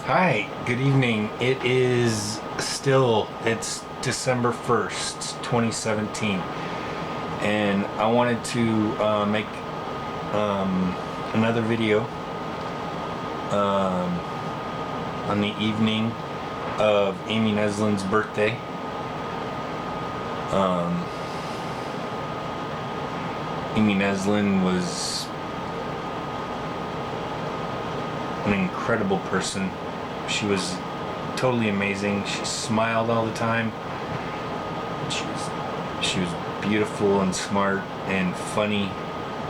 Hi, good evening. It's December 1st, 2017. And I wanted to make another video on the evening of Amy Neslin's birthday. Amy Neslin was an incredible person. She was totally amazing. She smiled all the time. She was beautiful and smart and funny.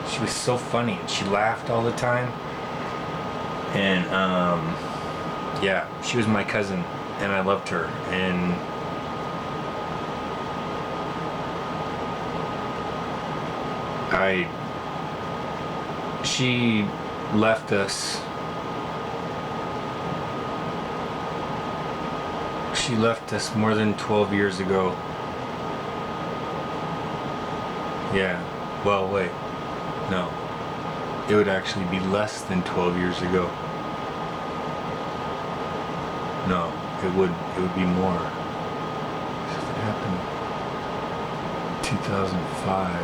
She was so funny, and she laughed all the time. And yeah, she was my cousin, and I loved her. And she left us. She left us more than 12 years ago. Yeah. Well, wait. No. It would actually be less than 12 years ago. No, it would be more. It happened 2005.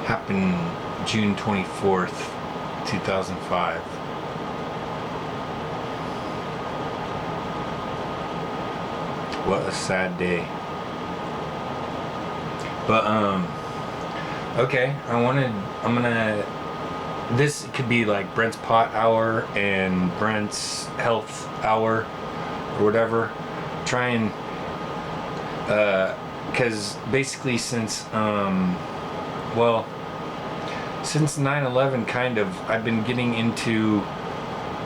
Happened June 24th, 2005. What a sad day. But okay, this could be like Brent's pot hour and Brent's health hour or whatever. Try and cuz basically since 9/11 kind of, I've been getting into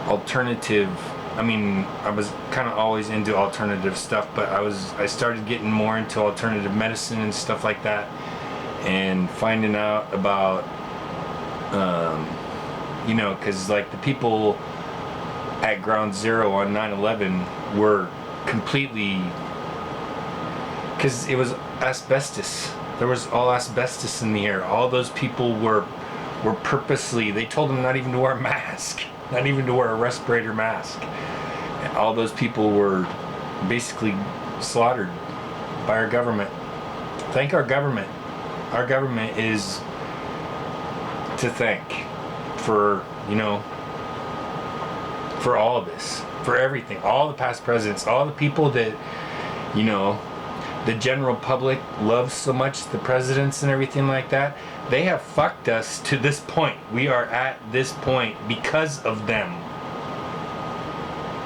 alternative. I mean, I was kind of always into alternative stuff, but I started getting more into alternative medicine and stuff like that, and finding out about, because like the people at Ground Zero on 9/11 were completely, because it was asbestos. There was all asbestos in the air. All those people were purposely, they told them not even to wear a mask. Not even to wear a respirator mask. And all those people were basically slaughtered by our government. Thank our government. Our government is to thank for, for all of this, for everything, all the past presidents, all the people that, the general public loves so much, the presidents and everything like that. They have fucked us to this point. We are at this point because of them.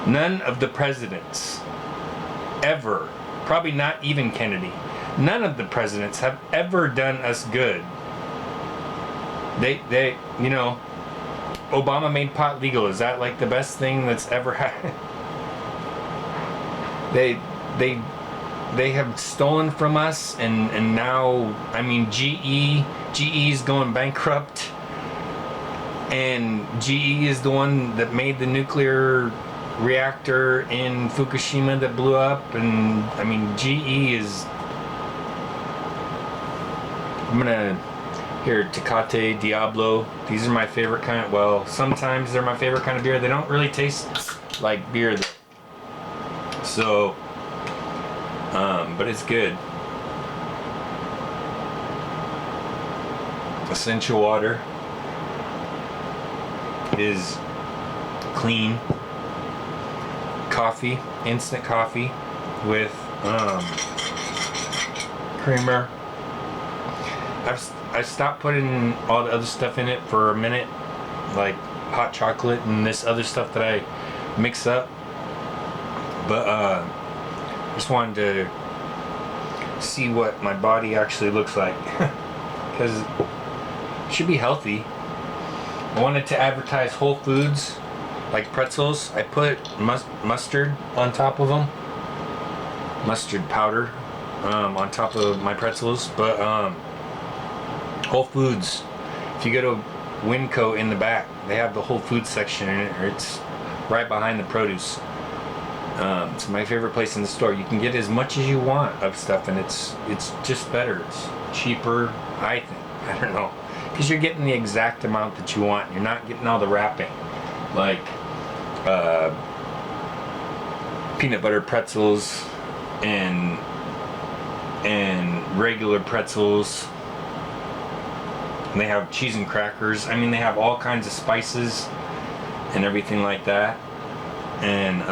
None of the presidents ever, probably not even Kennedy, none of the presidents have ever done us good. They Obama made pot legal. Is that like the best thing that's ever happened? They have stolen from us, and now, I mean, GE's going bankrupt, and GE is the one that made the nuclear reactor in Fukushima that blew up, and I mean, GE is, here, Tecate, Diablo, these are my favorite kind, well, sometimes they're my favorite kind of beer. They don't really taste like beer though. So, but it's good. Essential water is clean. Coffee, instant coffee with creamer. I've stopped putting all the other stuff in it for a minute, like hot chocolate and this other stuff that I mix up. But just wanted to see what my body actually looks like, because it should be healthy. I wanted to advertise Whole Foods, like pretzels. I put mustard on top of them, mustard powder on top of my pretzels. But Whole Foods, if you go to Winco in the back, they have the Whole Foods section in it, or it's right behind the produce. It's my favorite place in the store. You can get as much as you want of stuff, and it's just better. It's cheaper, I think. I don't know, because you're getting the exact amount that you want. You're not getting all the wrapping. like peanut butter pretzels and regular pretzels. And they have cheese and crackers. I mean, they have all kinds of spices and everything like that. And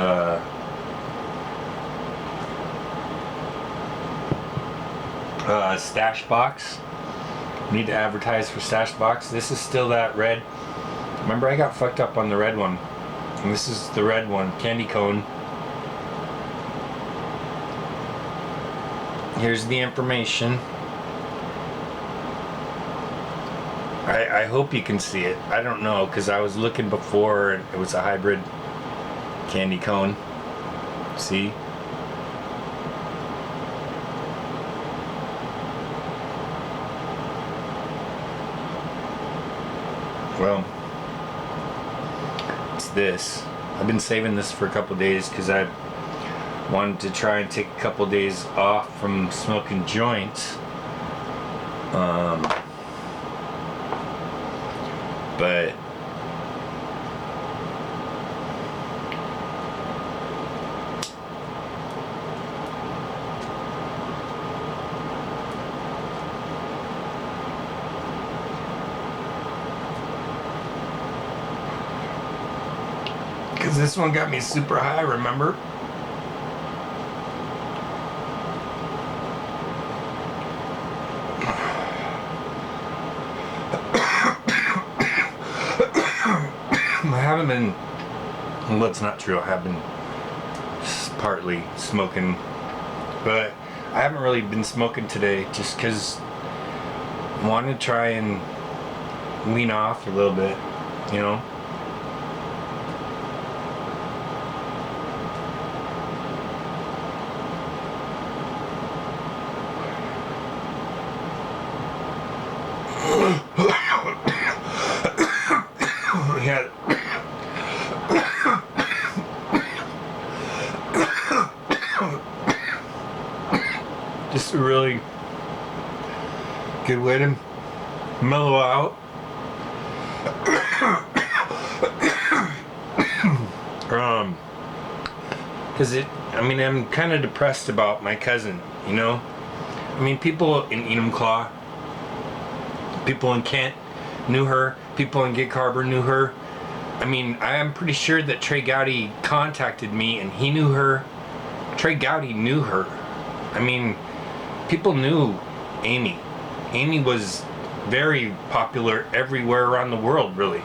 Stash Box. Need to advertise for Stash Box. This is still that red. Remember, I got fucked up on the red one. And this is the red one, candy cone. Here's the information. I hope you can see it. I don't know, because I was looking before and it was a hybrid candy cone. See? Well, it's this. I've been saving this for a couple days because I wanted to try and take a couple days off from smoking joints. But because this one got me super high, remember? I haven't been, well, that's not true, I have been partly smoking, but I haven't really been smoking today just because I wanted to try and wean off a little bit, you know? Yeah. Just a really good way to mellow out. Because I'm kind of depressed about my cousin, you know? I mean, people in Enumclaw, people in Kent knew her, people in Gig Harbor knew her. I mean, I am pretty sure that Trey Gowdy contacted me and he knew her. Trey Gowdy knew her. I mean, people knew Amy. Amy was very popular everywhere around the world, really.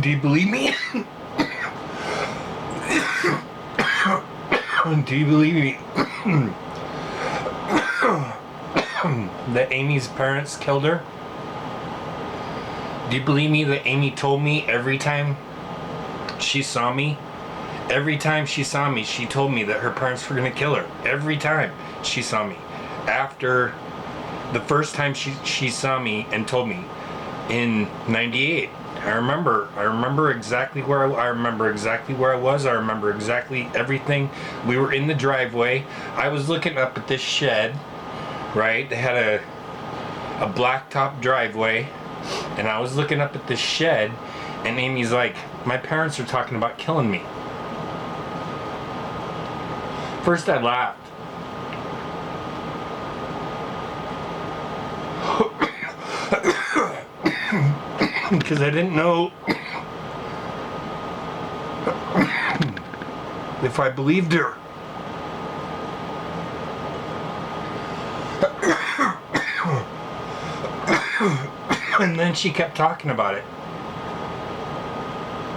Do you believe me? Do you believe me? That Amy's parents killed her? Do you believe me that Amy told me every time she saw me? Every time she saw me, she told me that her parents were gonna kill her. Every time she saw me. After the first time she saw me and told me in '98. I remember exactly where I remember exactly where I was. I remember exactly everything. We were in the driveway. I was looking up at this shed, right? They had a blacktop driveway, and I was looking up at this shed, and Amy's like, my parents are talking about killing me. First I laughed. Because I didn't know if I believed her. And then she kept talking about it.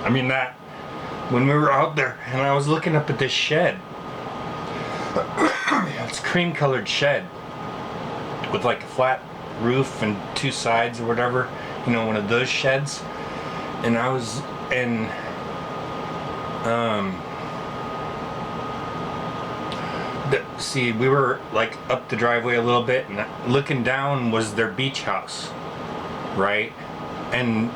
I mean, that when we were out there and I was looking up at this shed. It's a cream colored shed with like a flat roof and two sides or whatever. You know, one of those sheds. And I was in see, we were like up the driveway a little bit, and looking down was their beach house, right? And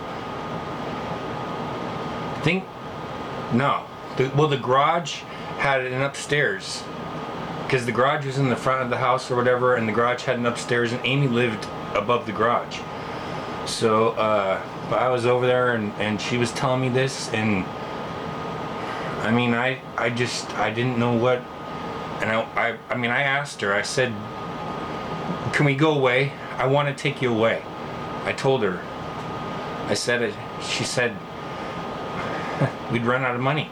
The garage had an upstairs. Because the garage was in the front of the house or whatever, and the garage had an upstairs, and Amy lived above the garage. So, but I was over there, and she was telling me this, and I mean, I didn't know what, and I asked her, I said, can we go away? I want to take you away. I told her. I said it. She said, we'd run out of money.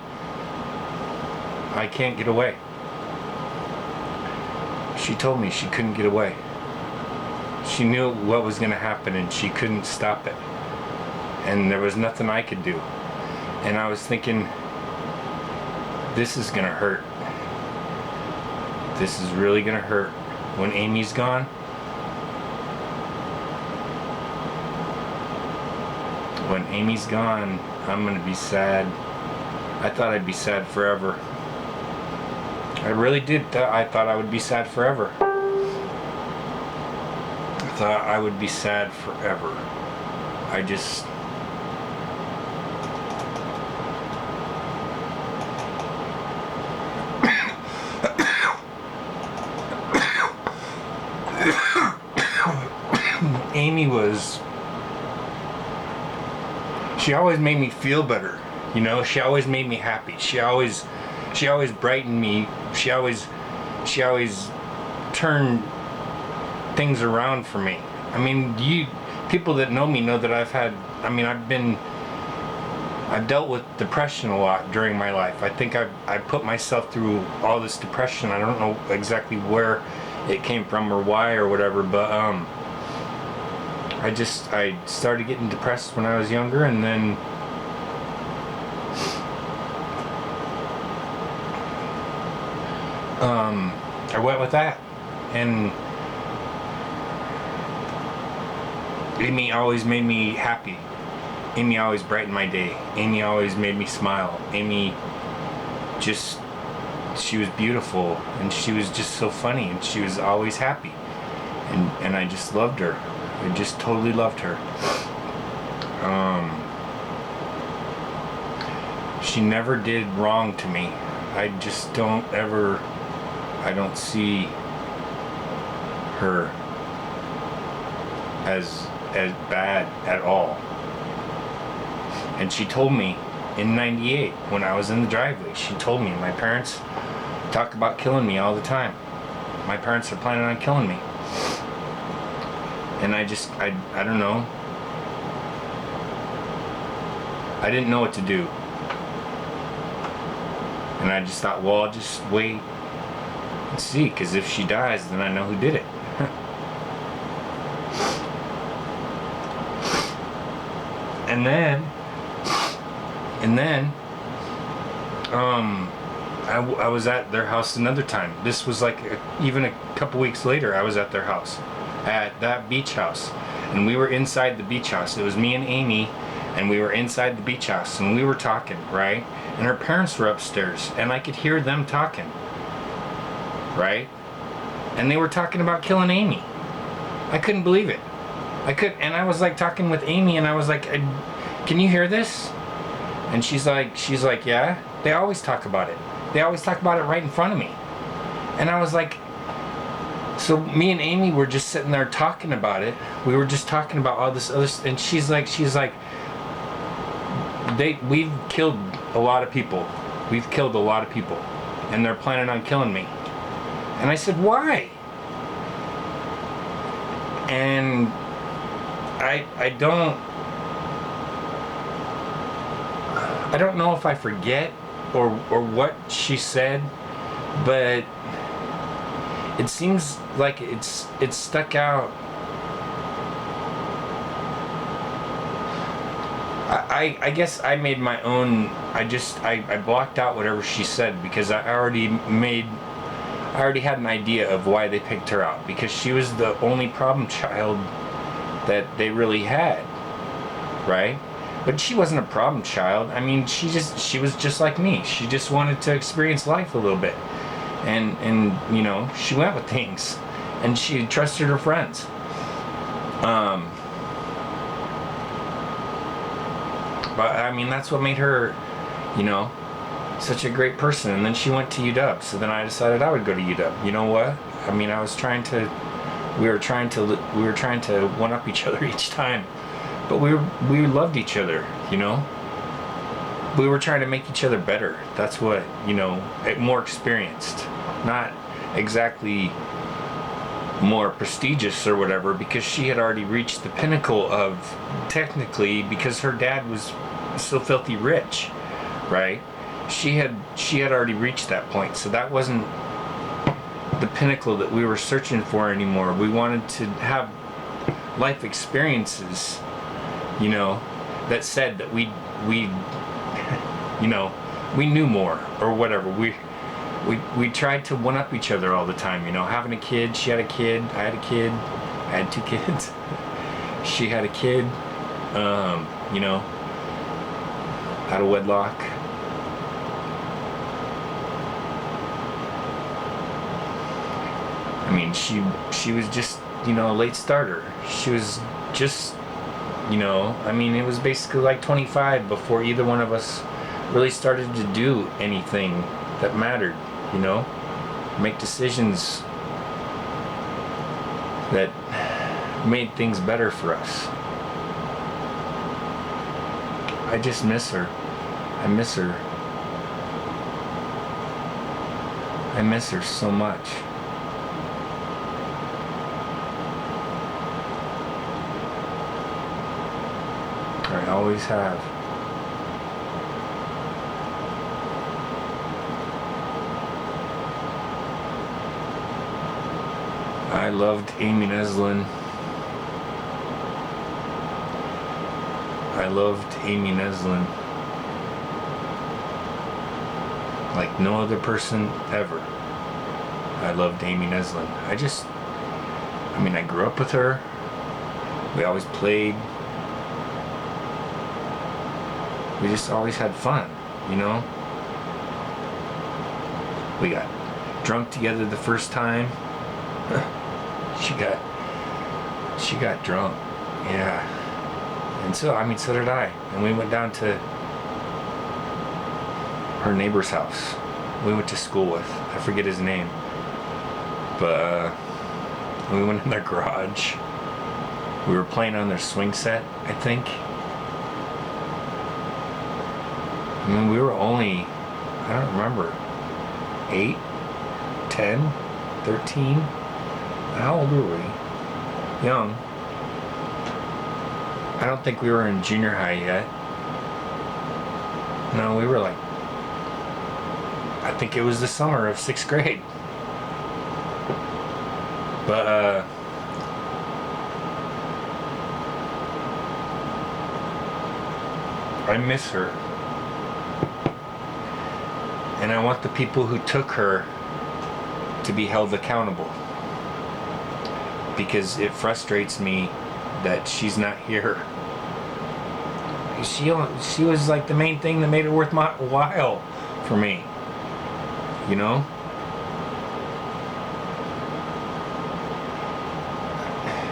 I can't get away. She told me she couldn't get away. She knew what was going to happen and she couldn't stop it. And there was nothing I could do. And I was thinking, this is going to hurt. This is really going to hurt. When Amy's gone, I'm going to be sad. I thought I'd be sad forever. I really did. I thought I would be sad forever. I thought I would be sad forever. I just... Amy was... She always made me feel better. You know, she always made me happy. She always brightened me. She always turned things around for me. I mean, people that know me know that I've dealt with depression a lot during my life. I think I put myself through all this depression. I don't know exactly where it came from or why or whatever, but I started getting depressed when I was younger, and then I went with that, and Amy always made me happy. Amy always brightened my day. Amy always made me smile. Amy she was beautiful, and she was just so funny, and she was always happy, and I just loved her. I just totally loved her. She never did wrong to me. I just don't see her as bad at all. And she told me in '98 when I was in the driveway, she told me, my parents talk about killing me all the time. My parents are planning on killing me. And I don't know. I didn't know what to do. And I just thought, well, I'll just wait and see, because if she dies, then I know who did it. And then I was at their house another time. This was like even a couple weeks later. I was at their house, at that beach house, and we were inside the beach house. It was me and Amy, and we were inside the beach house, and we were talking, right? And her parents were upstairs, and I could hear them talking, right? And they were talking about killing Amy. I couldn't believe it. And I was like talking with Amy, and I was like, can you hear this? And she's like, yeah, they always talk about it. They always talk about it right in front of me. And I was like, so me and Amy were just sitting there talking about it. We were just talking about all this other stuff. And she's like, we've killed a lot of people. We've killed a lot of people. And they're planning on killing me. And I said, why? And I don't know if I forget or what she said, but it seems like it's stuck out. I guess I made my own. I blocked out whatever she said, because I already had an idea of why they picked her out, because she was the only problem child that they really had, right? But she wasn't a problem child. I mean, she was just like me. She just wanted to experience life a little bit, and you know, she went with things, and she trusted her friends. But I mean, that's what made her, you know, such a great person. And then she went to UW, so then I decided I would go to UW. You know what? I mean, we were trying to one up each other each time, but we loved each other. You know, we were trying to make each other better. That's what, you know, more experienced, not exactly more prestigious or whatever, because she had already reached the pinnacle of, technically, because her dad was so filthy rich, right? She had already reached that point, so that wasn't the pinnacle that we were searching for anymore. We wanted to have life experiences, you know, that said that we you know, we knew more or whatever. We tried to one up each other all the time, you know, having a kid. She had a kid, I had a kid, I had 2 kids. She had a kid, you know, out of wedlock. I mean, she was just, you know, a late starter. She was just, you know, I mean, it was basically like 25 before either one of us really started to do anything that mattered, you know, make decisions that made things better for us. I just miss her. I miss her. I miss her so much. I always have. I loved Amy Neslin. I loved Amy Neslin like no other person ever. I loved Amy Neslin. I mean, I grew up with her. We always played. We just always had fun, you know? We got drunk together the first time. She got drunk. Yeah. And so, I mean, so did I. And we went down to her neighbor's house. We went to school with. I forget his name. But we went in their garage. We were playing on their swing set, I think. I mean, we were only, I don't remember, 8, 10, 13. How old were we? Young. I don't think we were in junior high yet. No, we were like, I think it was the summer of 6th grade. But, I miss her. And I want the people who took her to be held accountable. Because it frustrates me that she's not here. She was like the main thing that made it worth my while for me. You know?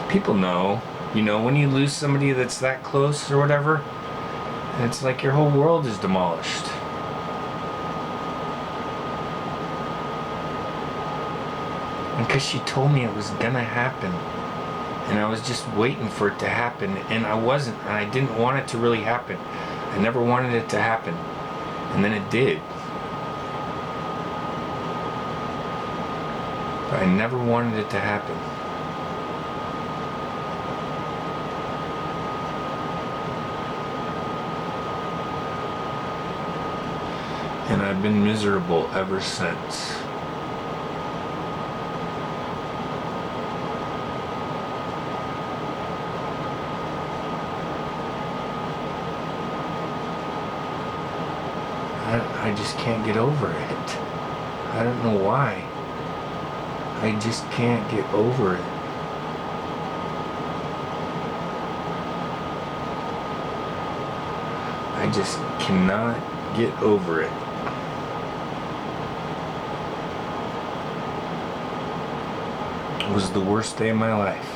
People know, you know, when you lose somebody that's that close or whatever, it's like your whole world is demolished. And because she told me it was gonna happen, and I was just waiting for it to happen, and I wasn't, and I didn't want it to really happen. I never wanted it to happen, and then it did. But I never wanted it to happen. And I've been miserable ever since. I just can't get over it. I don't know why. I just can't get over it. I just cannot get over it. It was the worst day of my life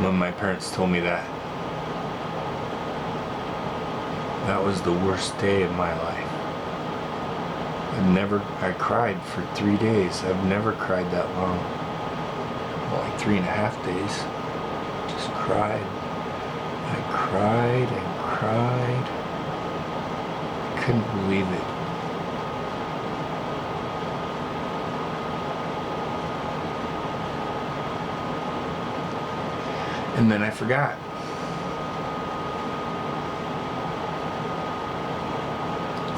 when my parents told me that. That was the worst day of my life. I cried for 3 days. I've never cried that long. Well, like 3.5 days. Just cried. I cried and cried. I couldn't believe it. And then I forgot.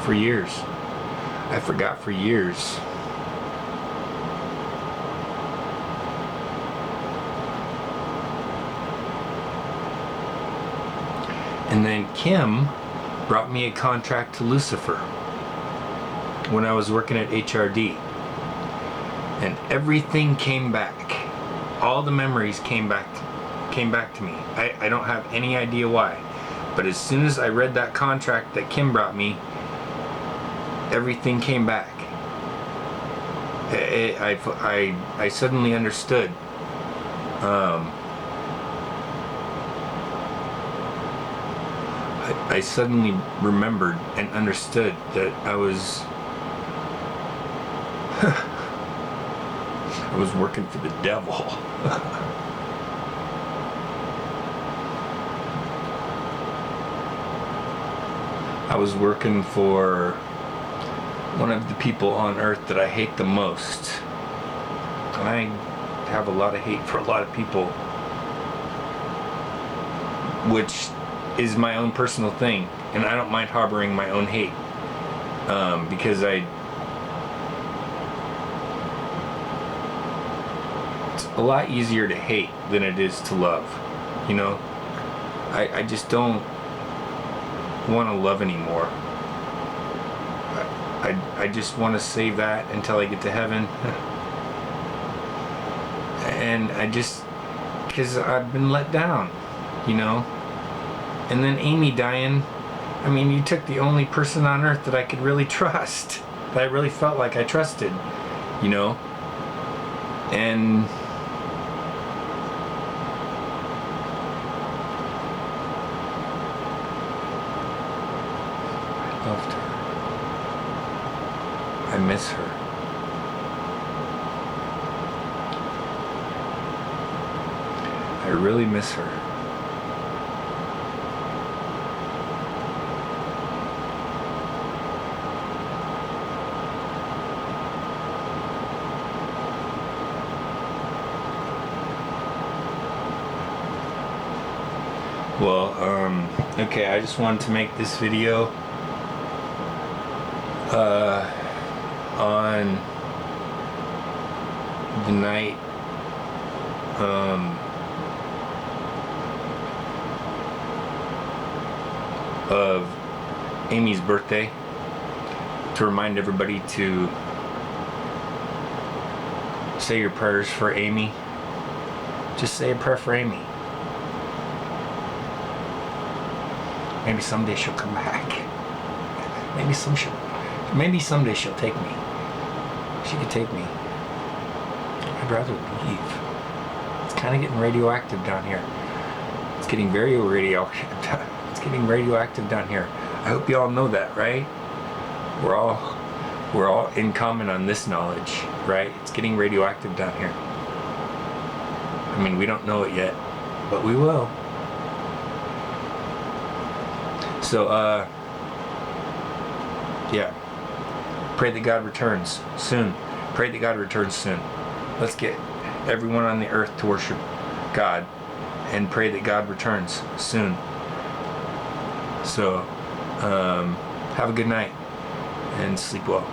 For years. I forgot for years. And then Kim brought me a contract to Lucifer when I was working at HRD. And everything came back. All the memories came back to me. I don't have any idea why. But as soon as I read that contract that Kim brought me, everything came back. I suddenly understood. I suddenly remembered and understood that I was I was working for the devil. I was working for one of the people on earth that I hate the most. And I have a lot of hate for a lot of people, which is my own personal thing, and I don't mind harboring my own hate, because it's a lot easier to hate than it is to love, you know. I just don't want to love anymore. I just want to save that until I get to heaven. And because I've been let down, you know. And then Amy dying, I mean, you took the only person on earth that I could really trust, that I really felt like I trusted, you know. And I loved her. I miss her. I really miss her. Well, okay, I just wanted to make this video on the night of Amy's birthday, to remind everybody to say your prayers for Amy. Just say a prayer for Amy. Maybe someday she'll come back. Maybe someday she'll take me. She could take me. I'd rather leave. It's kind of getting radioactive down here. It's getting very radioactive. It's getting radioactive down here. I hope you all know that, right? We're all in common on this knowledge, right? It's getting radioactive down here. I mean, we don't know it yet, but we will. So, yeah. Pray that God returns soon. Pray that God returns soon. Let's get everyone on the earth to worship God and pray that God returns soon. So, have a good night and sleep well.